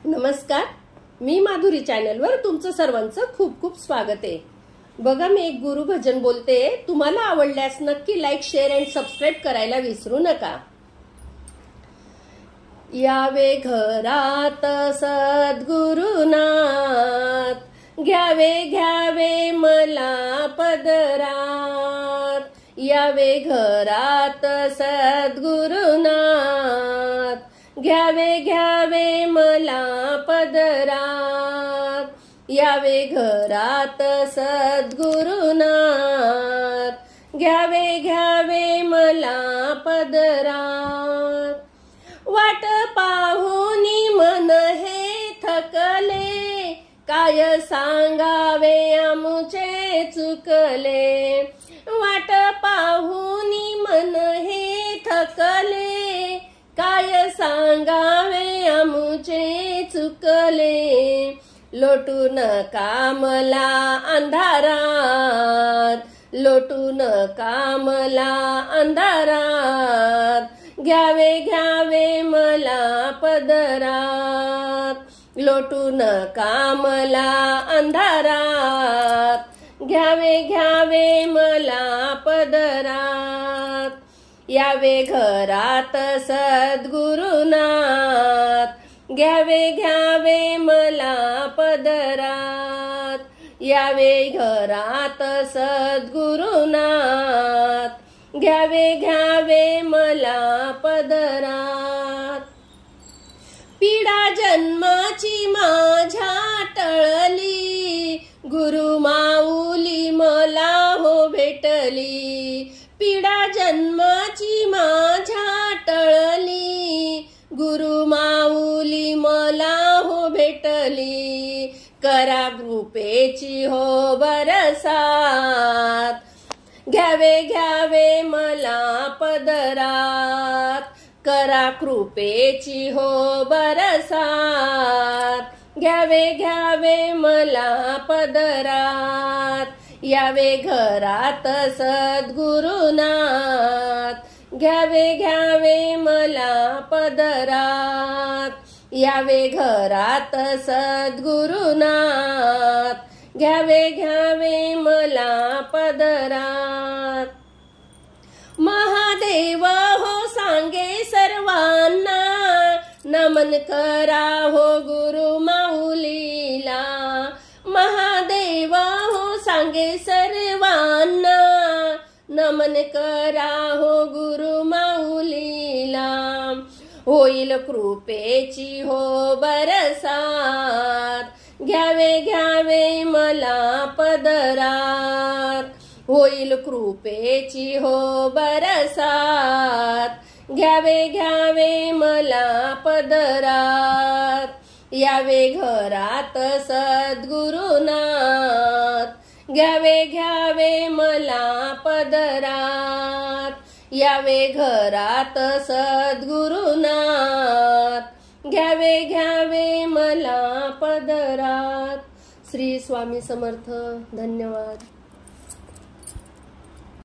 नमस्कार, मी माधुरी चॅनलवर तुमचं सर्वांचं खूप खूप स्वागत आहे। बघा, मी एक गुरु भजन बोलते। तुम्हाला आवडल्यास नक्की लाईक, शेअर अँड सबस्क्राइब करायला विसरू नका। यावे घरात सद्गुरुनाथ, घ्यावे घ्यावे मला पदरात। यावे घरात सद्गुरुनाथ, घ्यावे घ्यावे मला पदरात। यावे घरात सद्गुरुनाथ, घ्यावे घ्यावे मला पदरात। वाट पाहुनी मन हे थकले, काय सांगावे आमुचे चुकले। वाट पाहुनी मन हे थकले, काय सांगावे आमुचे चुकले। लोटू नका मला अंधारात, लोटू नका मला अंधारात। घ्यावे घ्यावे मला पदरात, लोटू नका मला अंधारात। घ्यावे घ्यावे मला पदरात। यावे घरात सद्गुरुनाथ, घ्यावे घ्यावे मला पदरात। यावे घरात सद्गुरुनाथ, घ्यावे घ्यावे मला पदरात। पीडा जन्माची माझ्या टळली, गुरु माऊली मला हो भेटली। पीडा जन्माची माझ्या टळली, गुरु माऊली मला हो भेटली। करा कृपेची हो बरसात, घ्यावे घ्यावे मला पदरात। करा कृपेची हो बरसात, घ्यावे घ्यावे मला पदरात। यावे घरात सद्गुरुनाथ, घ्यावे घ्यावे मला पदरात। यावे घरात सद्गुरुनाथ, घ्यावे घ्यावे मला पदरात। महादेव हो सांगे सर्वांना, नमन करा हो गुरु माऊलीला। महादेव हो सांगे सर्वांना, नमन करा हो गुरु माऊलीला। होईल कृपेची हो बरसात, घ्यावे घ्यावे मला पदरात। होईल कृपेची हो बरसात, घ्यावे घ्यावे मला पदरात। यावे घरात सद्गुरुनाथ, घ्यावे घ्यावे मला पदरात। यावे घरात सद्गुरुनाथ, घ्यावे घ्यावे मला पदरात। श्री स्वामी समर्थ। धन्यवाद।